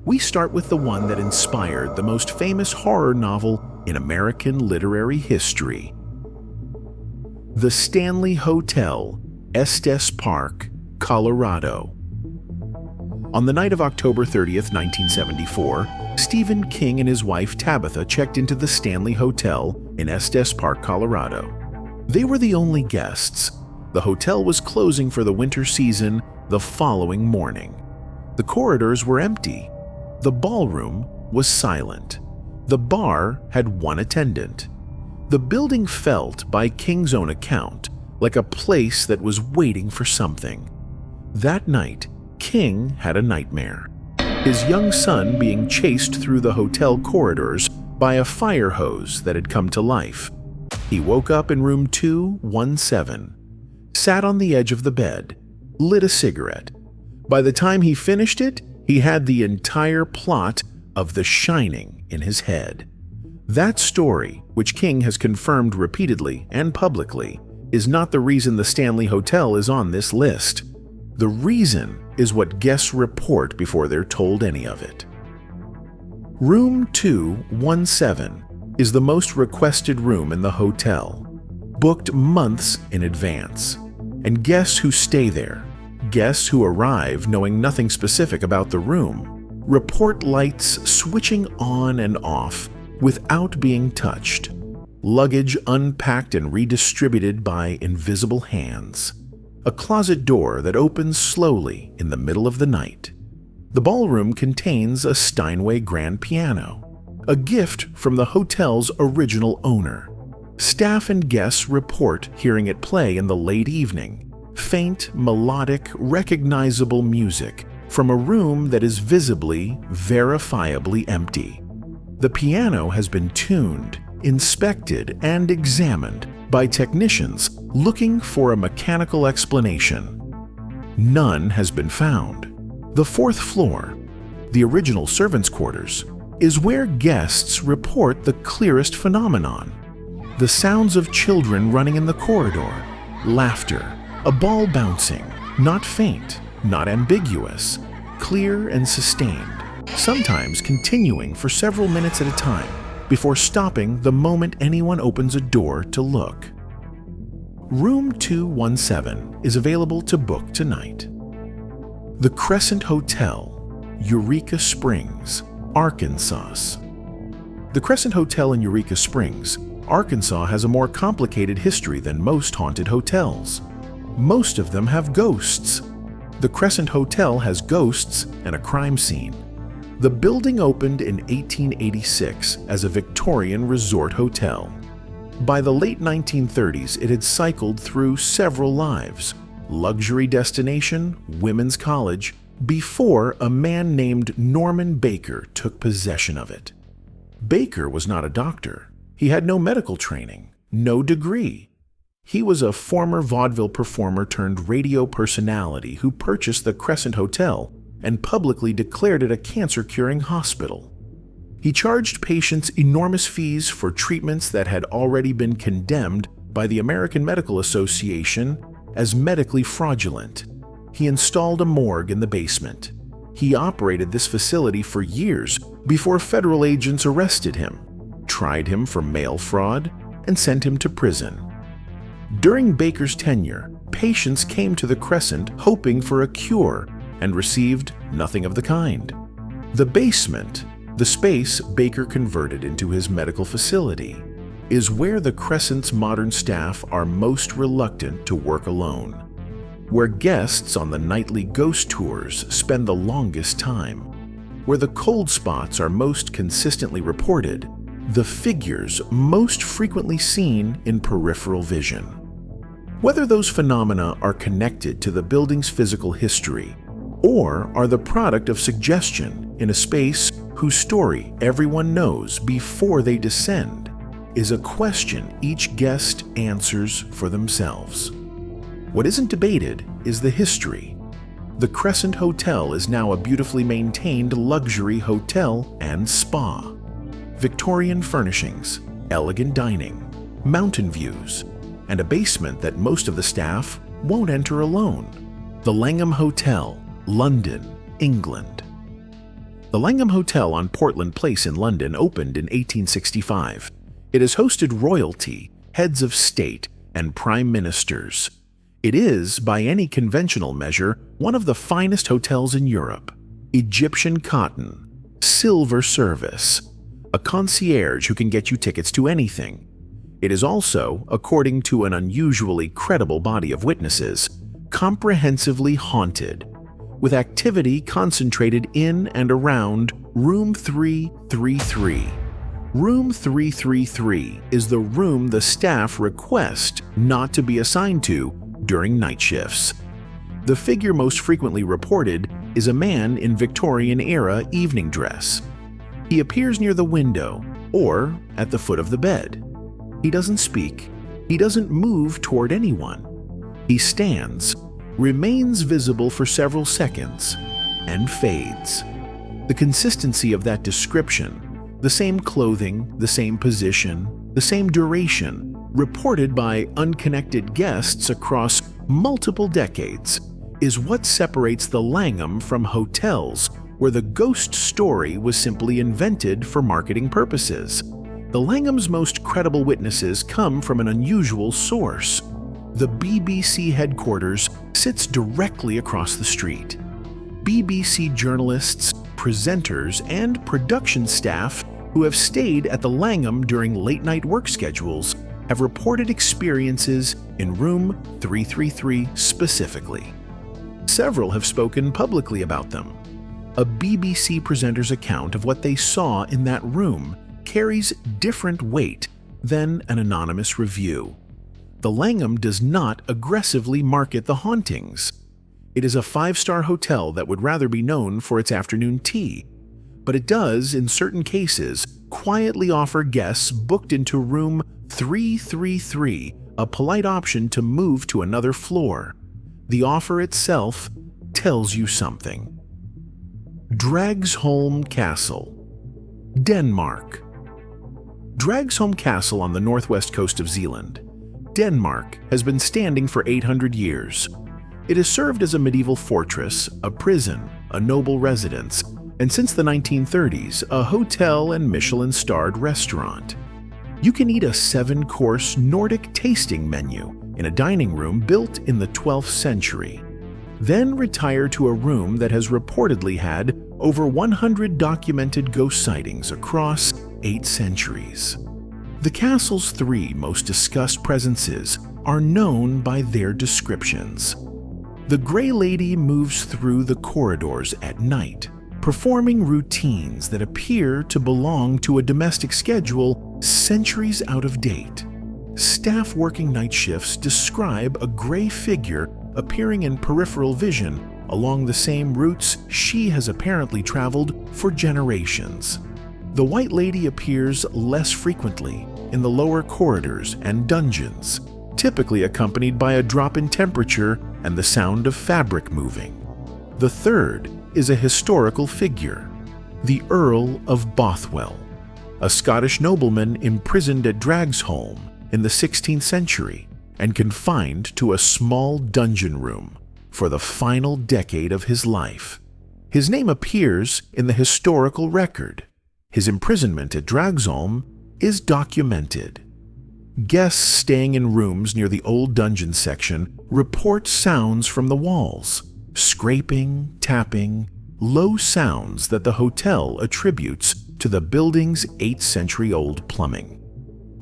We start with the one that inspired the most famous horror novel in American literary history. The Stanley Hotel, Estes Park, Colorado. On the night of October 30th, 1974, Stephen King and his wife Tabitha checked into the Stanley Hotel in Estes Park, Colorado. They were the only guests. The hotel was closing for the winter season the following morning. The corridors were empty. The ballroom was silent. The bar had one attendant. The building felt, by King's own account, like a place that was waiting for something. That night, King had a nightmare. His young son being chased through the hotel corridors by a fire hose that had come to life. He woke up in room 217, sat on the edge of the bed, lit a cigarette. By the time he finished it, he had the entire plot of The Shining in his head. That story, which King has confirmed repeatedly and publicly, is not the reason the Stanley Hotel is on this list. The reason is what guests report before they're told any of it. Room 217 is the most requested room in the hotel, booked months in advance. And guests who stay there, guests who arrive knowing nothing specific about the room, report lights switching on and off without being touched, luggage unpacked and redistributed by invisible hands, a closet door that opens slowly in the middle of the night. The ballroom contains a Steinway grand piano, a gift from the hotel's original owner. Staff and guests report hearing it play in the late evening, faint, melodic, recognizable music from a room that is visibly, verifiably empty. The piano has been tuned, inspected, and examined by technicians looking for a mechanical explanation. None has been found. The fourth floor, the original servants' quarters, is where guests report the clearest phenomenon. The sounds of children running in the corridor, laughter, a ball bouncing, not faint, not ambiguous, clear and sustained, sometimes continuing for several minutes at a time before stopping the moment anyone opens a door to look. Room 217 is available to book tonight. The Crescent Hotel, Eureka Springs, Arkansas. The Crescent Hotel in Eureka Springs, Arkansas has a more complicated history than most haunted hotels. Most of them have ghosts. The Crescent Hotel has ghosts and a crime scene. The building opened in 1886 as a Victorian resort hotel. By the late 1930s, it had cycled through several lives: luxury destination, women's college, before a man named Norman Baker took possession of it. Baker was not a doctor. He had no medical training, no degree. He was a former vaudeville performer turned radio personality who purchased the Crescent Hotel and publicly declared it a cancer-curing hospital. He charged patients enormous fees for treatments that had already been condemned by the American Medical Association as medically fraudulent. He installed a morgue in the basement. He operated this facility for years before federal agents arrested him, tried him for mail fraud, and sent him to prison. During Baker's tenure, patients came to the Crescent hoping for a cure and received nothing of the kind. The basement, the space Baker converted into his medical facility, is where the Crescent's modern staff are most reluctant to work alone, where guests on the nightly ghost tours spend the longest time, where the cold spots are most consistently reported, the figures most frequently seen in peripheral vision. Whether those phenomena are connected to the building's physical history or are the product of suggestion in a space whose story everyone knows before they descend is a question each guest answers for themselves. What isn't debated is the history. The Crescent Hotel is now a beautifully maintained luxury hotel and spa. Victorian furnishings, elegant dining, mountain views, and a basement that most of the staff won't enter alone. The Langham Hotel, London, England. The Langham Hotel on Portland Place in London opened in 1865. It has hosted royalty, heads of state, and prime ministers. It is, by any conventional measure, one of the finest hotels in Europe. Egyptian cotton, silver service, a concierge who can get you tickets to anything. It is also, according to an unusually credible body of witnesses, comprehensively haunted, with activity concentrated in and around Room 333. Room 333 is the room the staff request not to be assigned to during night shifts. The figure most frequently reported is a man in Victorian-era evening dress. He appears near the window or at the foot of the bed. He doesn't speak. He doesn't move toward anyone. He stands, remains visible for several seconds, and fades. The consistency of that description, the same clothing, the same position, the same duration, reported by unconnected guests across multiple decades, is what separates the Langham from hotels where the ghost story was simply invented for marketing purposes. The Langham's most credible witnesses come from an unusual source. The BBC headquarters sits directly across the street. BBC journalists, presenters, and production staff who have stayed at the Langham during late-night work schedules have reported experiences in Room 333 specifically. Several have spoken publicly about them. A BBC presenter's account of what they saw in that room carries different weight than an anonymous review. The Langham does not aggressively market the hauntings. It is a five-star hotel that would rather be known for its afternoon tea, but it does, in certain cases, quietly offer guests booked into Room 333 a polite option to move to another floor. The offer itself tells you something. Dragsholm Castle, Denmark. Dragsholm Castle on the northwest coast of Zealand, Denmark, has been standing for 800 years. It has served as a medieval fortress, a prison, a noble residence, and since the 1930s, a hotel and Michelin-starred restaurant. You can eat a 7-course Nordic tasting menu in a dining room built in the 12th century. Then retire to a room that has reportedly had over 100 documented ghost sightings across 8 centuries. The castle's 3 most discussed presences are known by their descriptions. The Grey Lady moves through the corridors at night, performing routines that appear to belong to a domestic schedule centuries out of date. Staff working night shifts describe a gray figure appearing in peripheral vision along the same routes she has apparently traveled for generations. The White Lady appears less frequently in the lower corridors and dungeons, typically accompanied by a drop in temperature and the sound of fabric moving. The third is a historical figure, the Earl of Bothwell, a Scottish nobleman imprisoned at Dragsholm in the 16th century and confined to a small dungeon room for the final decade of his life. His name appears in the historical record. His imprisonment at Dragsholm is documented. Guests staying in rooms near the old dungeon section report sounds from the walls, scraping, tapping, low sounds that the hotel attributes to the building's 8th-century-old plumbing.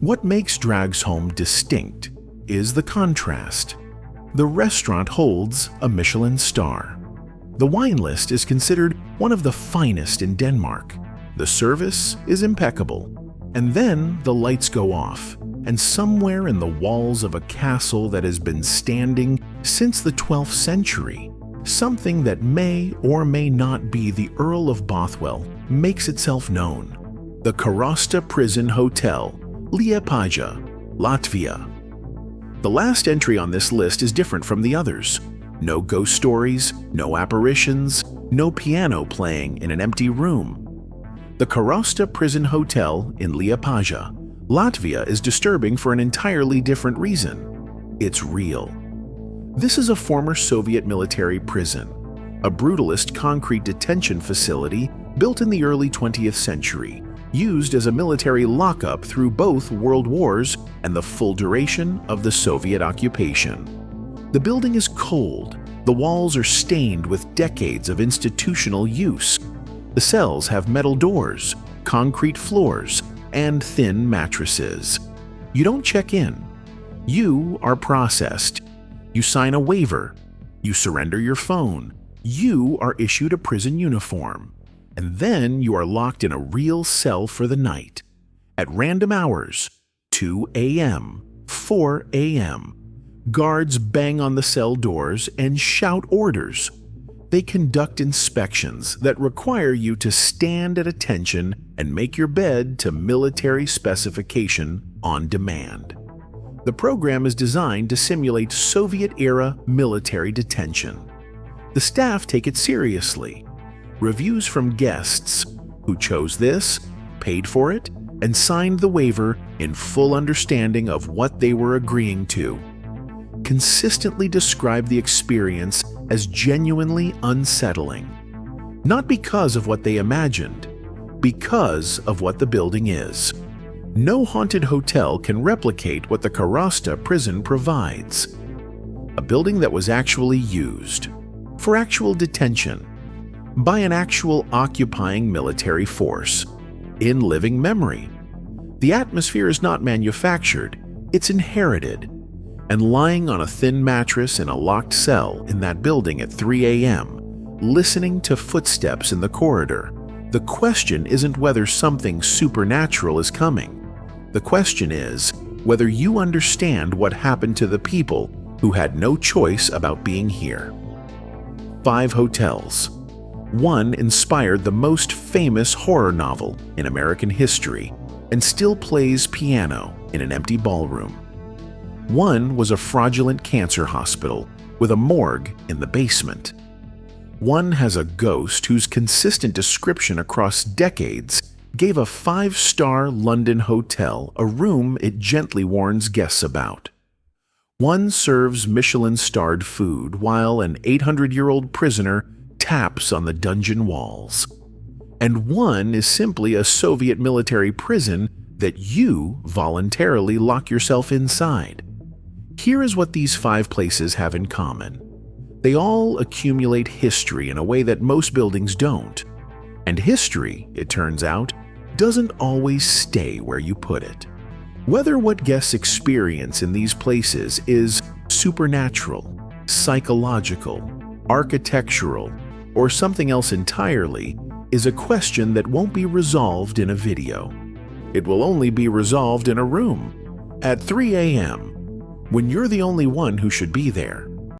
What makes Dragsholm distinct is the contrast. The restaurant holds a Michelin star. The wine list is considered one of the finest in Denmark. The service is impeccable. And then the lights go off, and somewhere in the walls of a castle that has been standing since the 12th century, something that may or may not be the Earl of Bothwell makes itself known. The Karosta Prison Hotel, Liepāja, Latvia. The last entry on this list is different from the others. No ghost stories, no apparitions, no piano playing in an empty room. The Karosta Prison Hotel in Liepāja, Latvia is disturbing for an entirely different reason. It's real. This is a former Soviet military prison, a brutalist concrete detention facility Built in the early 20th century, used as a military lockup through both World Wars and the full duration of the Soviet occupation. The building is cold. The walls are stained with decades of institutional use. The cells have metal doors, concrete floors, and thin mattresses. You don't check in. You are processed. You sign a waiver. You surrender your phone. You are issued a prison uniform. And then you are locked in a real cell for the night. At random hours, 2 a.m., 4 a.m., guards bang on the cell doors and shout orders. They conduct inspections that require you to stand at attention and make your bed to military specification on demand. The program is designed to simulate Soviet-era military detention. The staff take it seriously. Reviews from guests who chose this, paid for it, and signed the waiver in full understanding of what they were agreeing to, consistently describe the experience as genuinely unsettling. Not because of what they imagined, because of what the building is. No haunted hotel can replicate what the Karosta Prison provides. A building that was actually used, for actual detention, by an actual occupying military force, in living memory. The atmosphere is not manufactured, it's inherited. And lying on a thin mattress in a locked cell in that building at 3 a.m., listening to footsteps in the corridor, the question isn't whether something supernatural is coming. The question is whether you understand what happened to the people who had no choice about being here. 5 hotels. One inspired the most famous horror novel in American history and still plays piano in an empty ballroom. One was a fraudulent cancer hospital with a morgue in the basement. One has a ghost whose consistent description across decades gave a 5-star London hotel a room it gently warns guests about. One serves Michelin-starred food while an 800-year-old prisoner taps on the dungeon walls. And one is simply a Soviet military prison that you voluntarily lock yourself inside. Here is what these 5 places have in common. They all accumulate history in a way that most buildings don't. And history, it turns out, doesn't always stay where you put it. Whether what guests experience in these places is supernatural, psychological, architectural, or something else entirely is a question that won't be resolved in a video. It will only be resolved in a room at 3 a.m. when you're the only one who should be there.